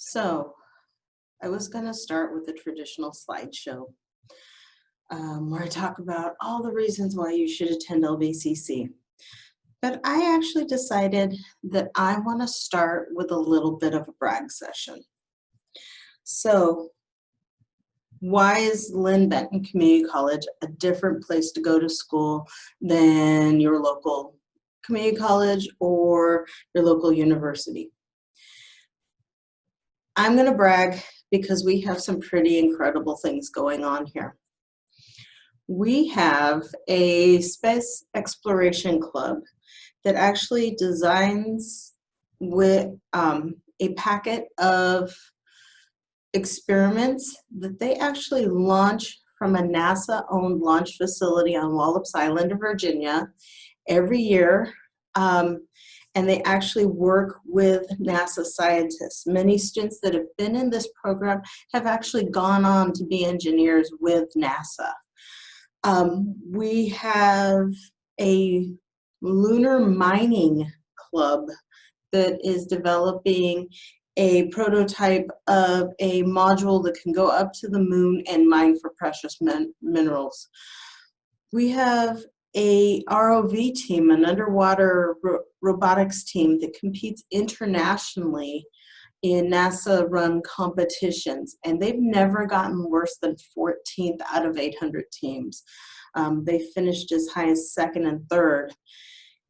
So I was going to start with a traditional slideshow where I talk about all the reasons why you should attend LBCC. But I actually decided that I want to start with a little bit of a brag session. So why is Linn-Benton Community College a different place to go to school than your local community college or your local university? I'm going to brag because we have some pretty incredible things going on here. We have a space exploration club that actually designs with a packet of experiments that they actually launch from a NASA-owned launch facility on Wallops Island in Virginia every year. And they actually work with NASA scientists. Many students that have been in this program have actually gone on to be engineers with NASA. We have a lunar mining club that is developing a prototype of a module that can go up to the moon and mine for precious minerals. We have a ROV team, an underwater robotics team that competes internationally in NASA-run competitions, and they've never gotten worse than 14th out of 800 teams. They finished as high as second and third.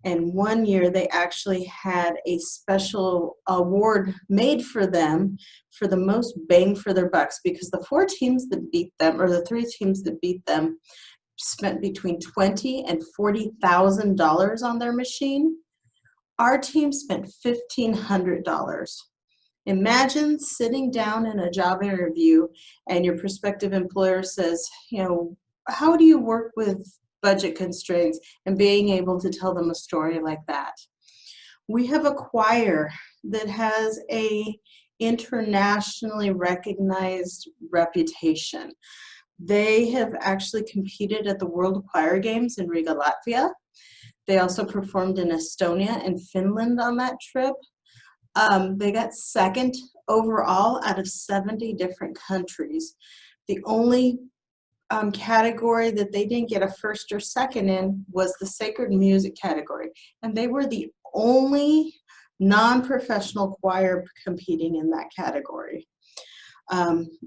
And one year they actually had a special award made for them for the most bang for their bucks, because the four teams that beat them, or the three teams that beat them, spent between $20,000 and $40,000 on their machine. Our team spent $1,500. Imagine sitting down in a job interview and your prospective employer says, how do you work with budget constraints, and being able to tell them a story like that. We have a choir that has a internationally recognized reputation. They have actually competed at the World Choir Games in Riga, Latvia. They also performed in Estonia and Finland on that trip. They got second overall out of 70 different countries. The only category that they didn't get a first or second in was the sacred music category, and they were the only non-professional choir competing in that category.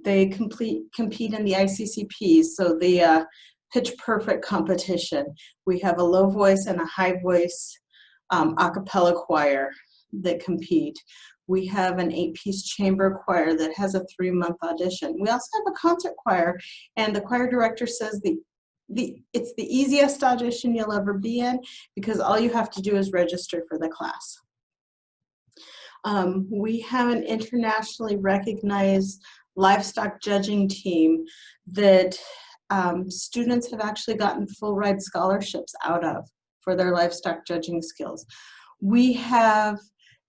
They compete in the ICCPs, so the pitch perfect competition. We have a low voice and a high voice a cappella choir that compete. We have an 8-piece chamber choir that has a 3-month audition. We also have a concert choir, and the choir director says it's the easiest audition you'll ever be in, because all you have to do is register for the class. We have an internationally recognized livestock judging team that students have actually gotten full ride scholarships out of for their livestock judging skills. We have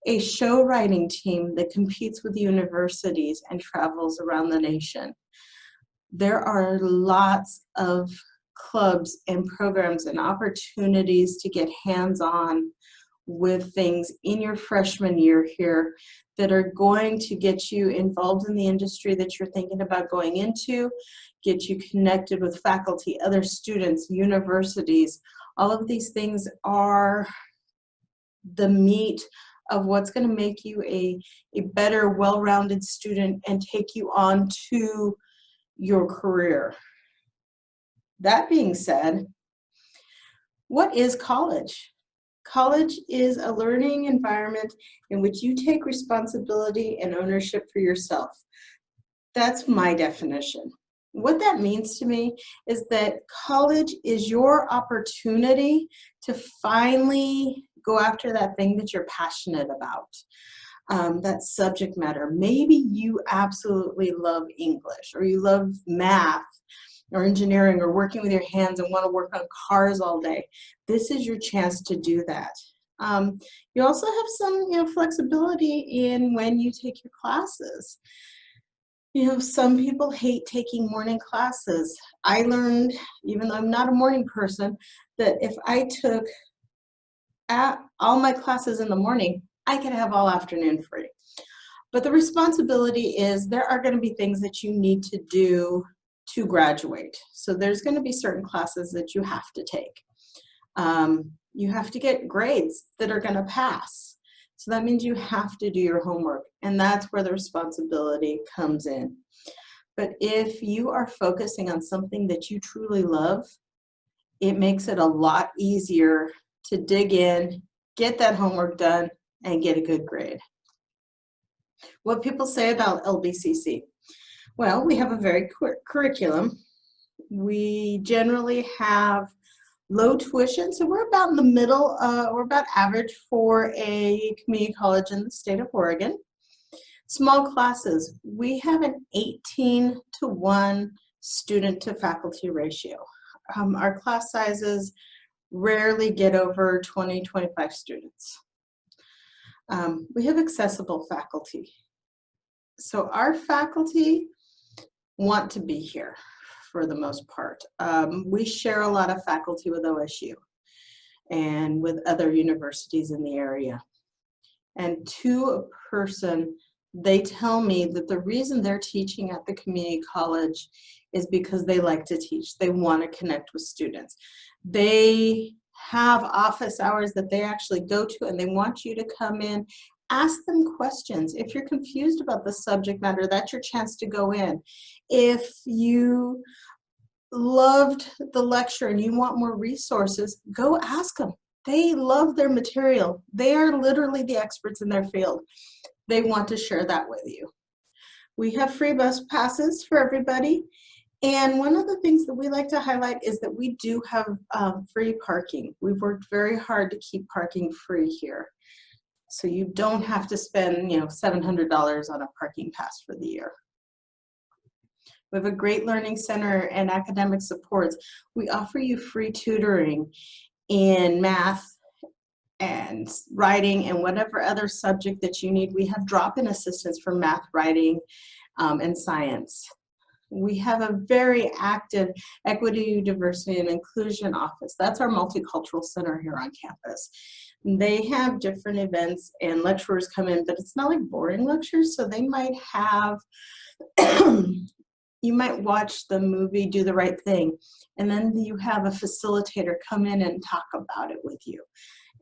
a show writing team that competes with universities and travels around the nation. There are lots of clubs and programs and opportunities to get hands-on with things in your freshman year here that are going to get you involved in the industry that you're thinking about going into, get you connected with faculty, other students, universities. All of these things are the meat of what's going to make you a better, well-rounded student and take you on to your career. That being said, what is college? College is a learning environment in which you take responsibility and ownership for yourself. That's my definition. What that means to me is that college is your opportunity to finally go after that thing that you're passionate about, that subject matter. Maybe you absolutely love English, or you love math, or engineering, or working with your hands and want to work on cars all day. This is your chance to do that. You also have some flexibility in when you take your classes. Some people hate taking morning classes. I learned, even though I'm not a morning person, that if I took all my classes in the morning, I could have all afternoon free. But the responsibility is there are going to be things that you need to do to graduate. So there's going to be certain classes that you have to take. You have to get grades that are going to pass. So that means you have to do your homework, and that's where the responsibility comes in. But if you are focusing on something that you truly love, it makes it a lot easier to dig in, get that homework done, and get a good grade. What people say about LBCC? Well, we have a very quick curriculum. We generally have low tuition, so we're about in the middle, we're about average for a community college in the state of Oregon. Small classes, we have an 18-to-1 student to faculty ratio. Our class sizes rarely get over 20, 25 students. We have accessible faculty. So our faculty want to be here for the most part. We share a lot of faculty with OSU and with other universities in the area. And to a person, they tell me that the reason they're teaching at the community college is because they like to teach. They want to connect with students. They have office hours that they actually go to, and they want you to come in, ask them questions. If you're confused about the subject matter, that's your chance to go in. If you loved the lecture and you want more resources, go ask them. They love their material. They are literally the experts in their field. They want to share that with you. We have free bus passes for everybody. And one of the things that we like to highlight is that we do have free parking. We've worked very hard to keep parking free here. So you don't have to spend, $700 on a parking pass for the year. We have a great learning center and academic supports. We offer you free tutoring in math and writing and whatever other subject that you need. We have drop-in assistance for math, writing, and science. We have a very active equity, diversity, and inclusion office. That's our multicultural center here on campus. They have different events and lecturers come in, but it's not like boring lectures, so they might have, you might watch the movie Do the Right Thing, and then you have a facilitator come in and talk about it with you.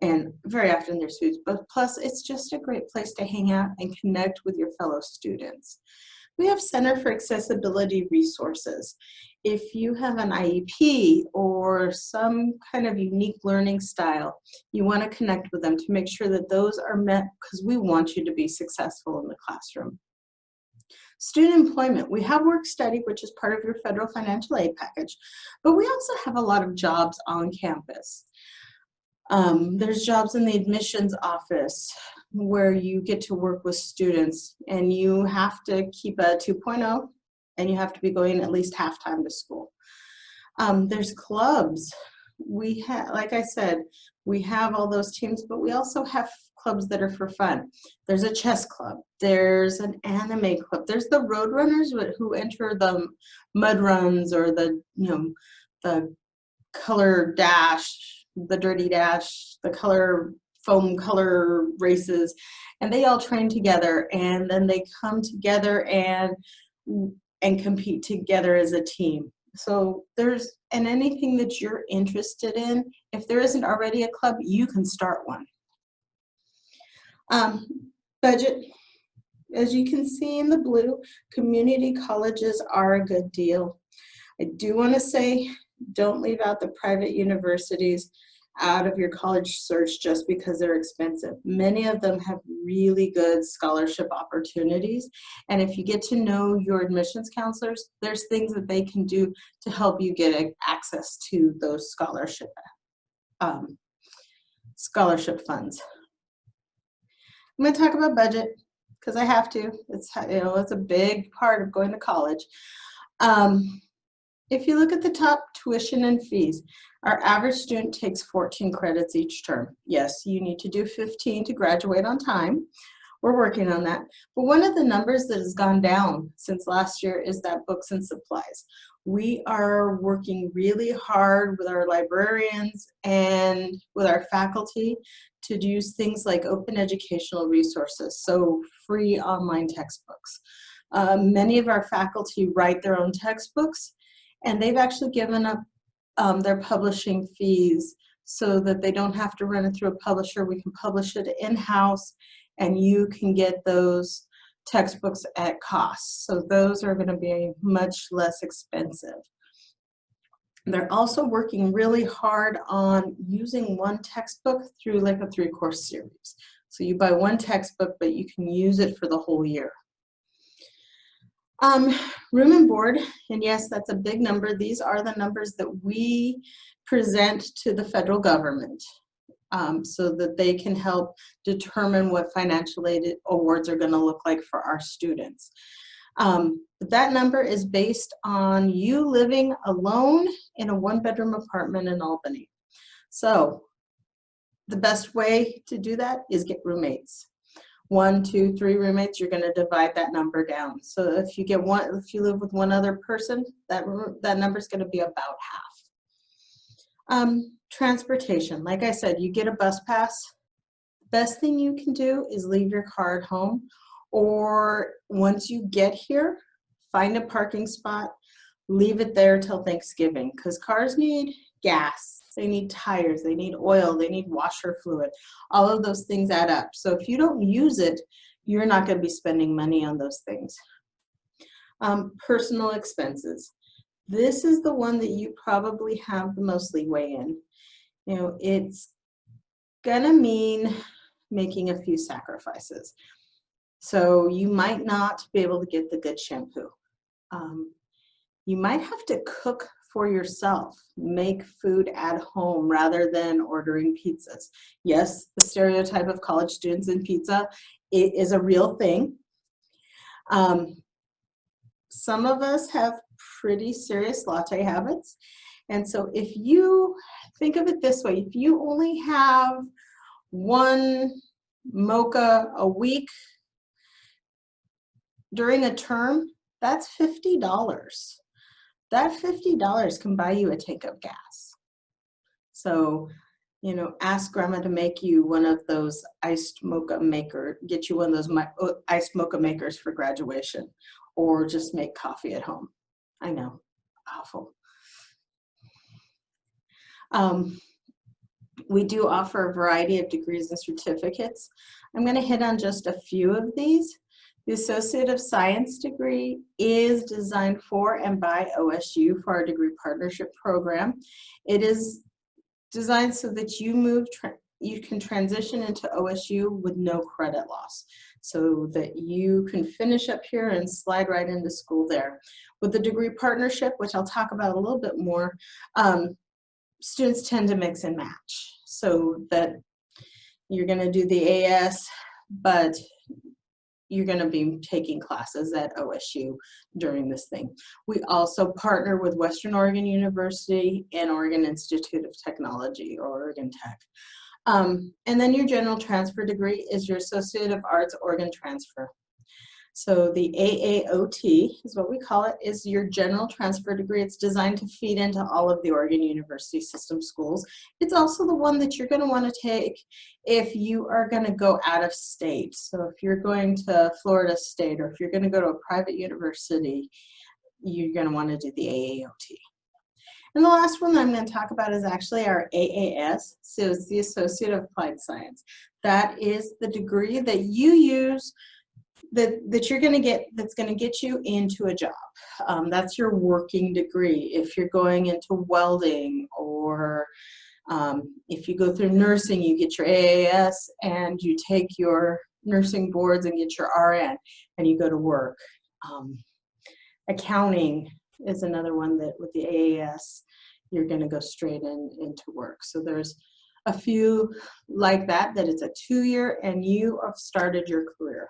And very often there's food, but plus it's just a great place to hang out and connect with your fellow students. We have Center for Accessibility Resources. If you have an IEP or some kind of unique learning style, you want to connect with them to make sure that those are met, because we want you to be successful in the classroom. Student employment, we have work study, which is part of your federal financial aid package, but we also have a lot of jobs on campus. There's jobs in the admissions office where you get to work with students, and you have to keep a 2.0 and you have to be going at least half time to school. There's clubs. We have, like I said, we have all those teams, but we also have clubs that are for fun. There's a chess club. There's an anime club. There's the road runners who enter the mud runs or the color dash, the dirty dash, the foam color races, and they all train together, and then they come together and compete together as a team. So and anything that you're interested in, if there isn't already a club, you can start one. Budget, as you can see in the blue, community colleges are a good deal. I do want to say, don't leave out the private universities out of your college search just because they're expensive. Many of them have really good scholarship opportunities, and if you get to know your admissions counselors, there's things that they can do to help you get access to those scholarship funds. I'm going to talk about budget because I have to. It's a big part of going to college. If you look at the top, tuition and fees, our average student takes 14 credits each term. Yes, you need to do 15 to graduate on time. We're working on that. But one of the numbers that has gone down since last year is that books and supplies. We are working really hard with our librarians and with our faculty to use things like open educational resources, so free online textbooks. Many of our faculty write their own textbooks, and they've actually given up their publishing fees so that they don't have to run it through a publisher. We can publish it in-house, and you can get those textbooks at cost. So those are going to be much less expensive. They're also working really hard on using one textbook through like a 3-course series. So you buy one textbook, but you can use it for the whole year. Room and board, and yes, that's a big number. These are the numbers that we present to the federal government so that they can help determine what financial aid awards are going to look like for our students. But that number is based on you living alone in a 1-bedroom apartment in Albany. So the best way to do that is get roommates. 1, 2, 3 roommates, you're going to divide that number down. So if you live with one other person, that number is going to be about half. Transportation, like I said, you get a bus pass. The best thing you can do is leave your car at home, or once you get here, find a parking spot, leave it there till Thanksgiving, because cars need gas. They need tires, they need oil, they need washer fluid. All of those things add up. So if you don't use it, you're not going to be spending money on those things. Personal expenses. This is the one that you probably have the most leeway in. You know, it's going to mean making a few sacrifices. So you might not be able to get the good shampoo. You might have to cook for yourself, make food at home rather than ordering pizzas. Yes, the stereotype of college students and pizza, it is a real thing. Some of us have pretty serious latte habits. And so if you think of it this way, if you only have 1 mocha a week during a term, that's $50. That $50 can buy you a tank of gas. So, you know, ask grandma to make you one of those iced mocha maker, get you one of those iced mocha makers for graduation, or just make coffee at home. I know, awful. We do offer a variety of degrees and certificates. I'm going to hit on just a few of these. The Associate of Science degree is designed for and by OSU for our degree partnership program. It is designed so that you can transition into OSU with no credit loss, so that you can finish up here and slide right into school there. With the degree partnership, which I'll talk about a little bit more, students tend to mix and match, so that you're going to do the AS, but you're going to be taking classes at OSU during this thing. We also partner with Western Oregon University and Oregon Institute of Technology, or Oregon Tech. And then your general transfer degree is your Associate of Arts Oregon Transfer. So the AAOT is what we call it, is your general transfer degree. It's designed to feed into all of the Oregon University system schools. It's also the one that you're going to want to take if you are going to go out of state. So if you're going to Florida State, or if you're going to go to a private university, you're going to want to do the AAOT. And the last one that I'm going to talk about is actually our AAS, so it's the Associate of Applied Science. That is the degree that you use that you're going to get, that's going to get you into a job. That's your working degree. If you're going into welding, or if you go through nursing, you get your AAS and you take your nursing boards and get your RN and you go to work. Accounting is another one that with the AAS, you're going to go straight into work. So there's a few like that it's a 2-year and you have started your career.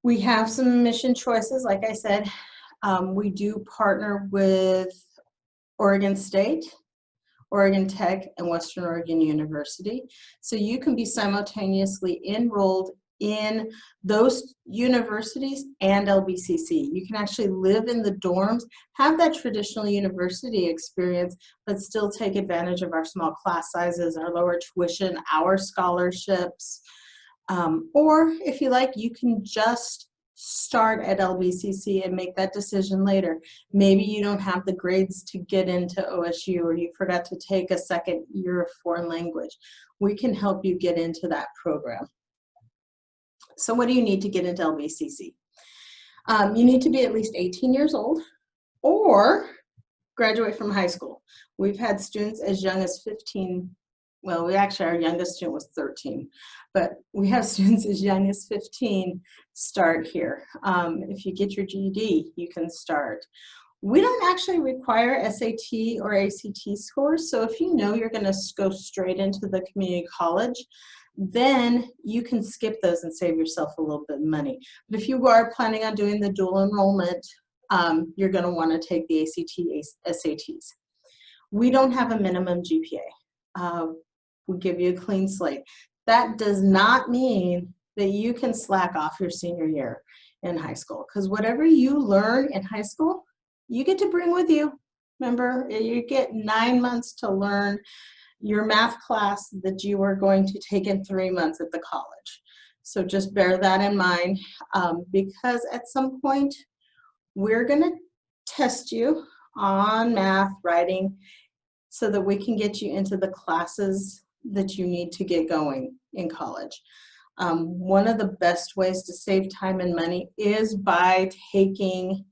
We have some mission choices. Like I said, we do partner with Oregon State, Oregon Tech, and Western Oregon University. So you can be simultaneously enrolled in those universities and LBCC. You can actually live in the dorms, have that traditional university experience, but still take advantage of our small class sizes, our lower tuition, our scholarships. Or if you like, you can just start at LBCC and make that decision later. Maybe you don't have the grades to get into OSU, or you forgot to take a second year of foreign language. We can help you get into that program. So what do you need to get into LBCC? You need to be at least 18 years old or graduate from high school. We've had students as young as 15. Well, our youngest student was 13, but we have students as young as 15 start here. If you get your GED, you can start. We don't actually require SAT or ACT scores, so if you know you're going to go straight into the community college, then you can skip those and save yourself a little bit of money. But if you are planning on doing the dual enrollment, you're going to want to take the ACT, SATs. We don't have a minimum GPA. We give you a clean slate. That does not mean that you can slack off your senior year in high school, because whatever you learn in high school, you get to bring with you. Remember, you get 9 months to learn your math class that you are going to take in 3 months at the college. So just bear that in mind, because at some point we're going to test you on math, writing, so that we can get you into the classes that you need to get going in college. One of the best ways to save time and money is by taking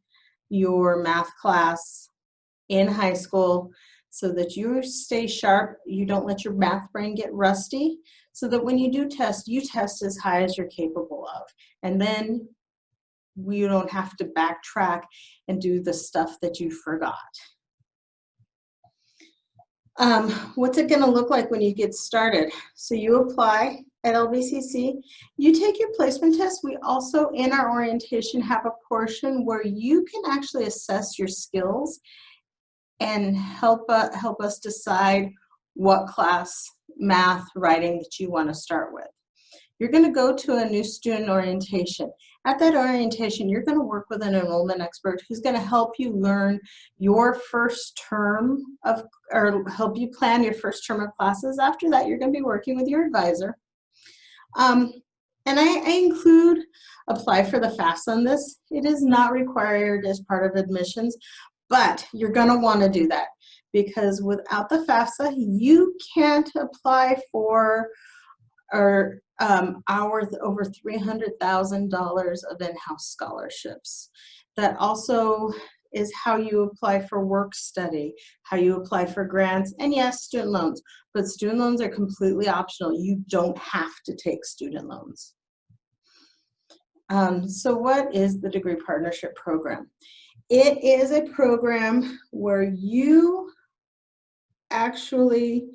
your math class in high school, so that you stay sharp, you don't let your math brain get rusty, so that when you do test, you test as high as you're capable of. And then you don't have to backtrack and do the stuff that you forgot. What's it going to look like when you get started? So you apply at LBCC, you take your placement test. We also, in our orientation, have a portion where you can actually assess your skills and help us decide what class, math, writing that you want to start with. You're going to go to a new student orientation. At that orientation, you're going to work with an enrollment expert who's going to help you learn your first term of, or help you plan your first term of classes. After that, you're going to be working with your advisor. And I include apply for the FAFSA on this. It is not required as part of admissions, but you're going to want to do that, because without the FAFSA, you can't apply for our over $300,000 of in-house scholarships. That also is how you apply for work study, how you apply for grants, and yes, student loans. But student loans are completely optional. You don't have to take student loans. So what is the Degree Partnership Program? It is a program where you actually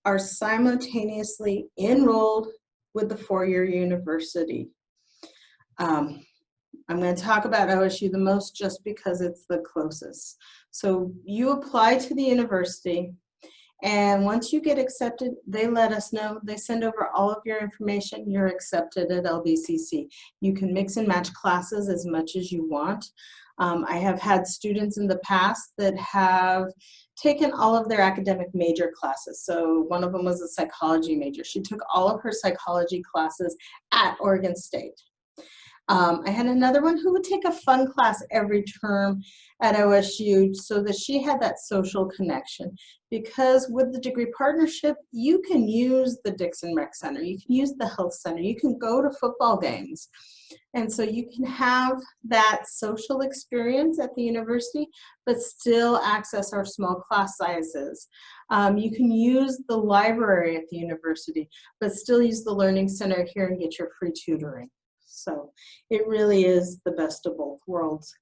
are simultaneously enrolled with the four-year university. I'm going to talk about OSU the most just because it's the closest. So you apply to the university, and once you get accepted, they let us know. They send over all of your information. You're accepted at LBCC. You can mix and match classes as much as you want. I have had students in the past that have taken all of their academic major classes. So one of them was a psychology major. She took all of her psychology classes at Oregon State. I had another one who would take a fun class every term at OSU so that she had that social connection. Because with the degree partnership, you can use the Dixon Rec Center, you can use the health center, you can go to football games. And so you can have that social experience at the university, but still access our small class sizes. You can use the library at the university, but still use the learning center here and get your free tutoring. So it really is the best of both worlds.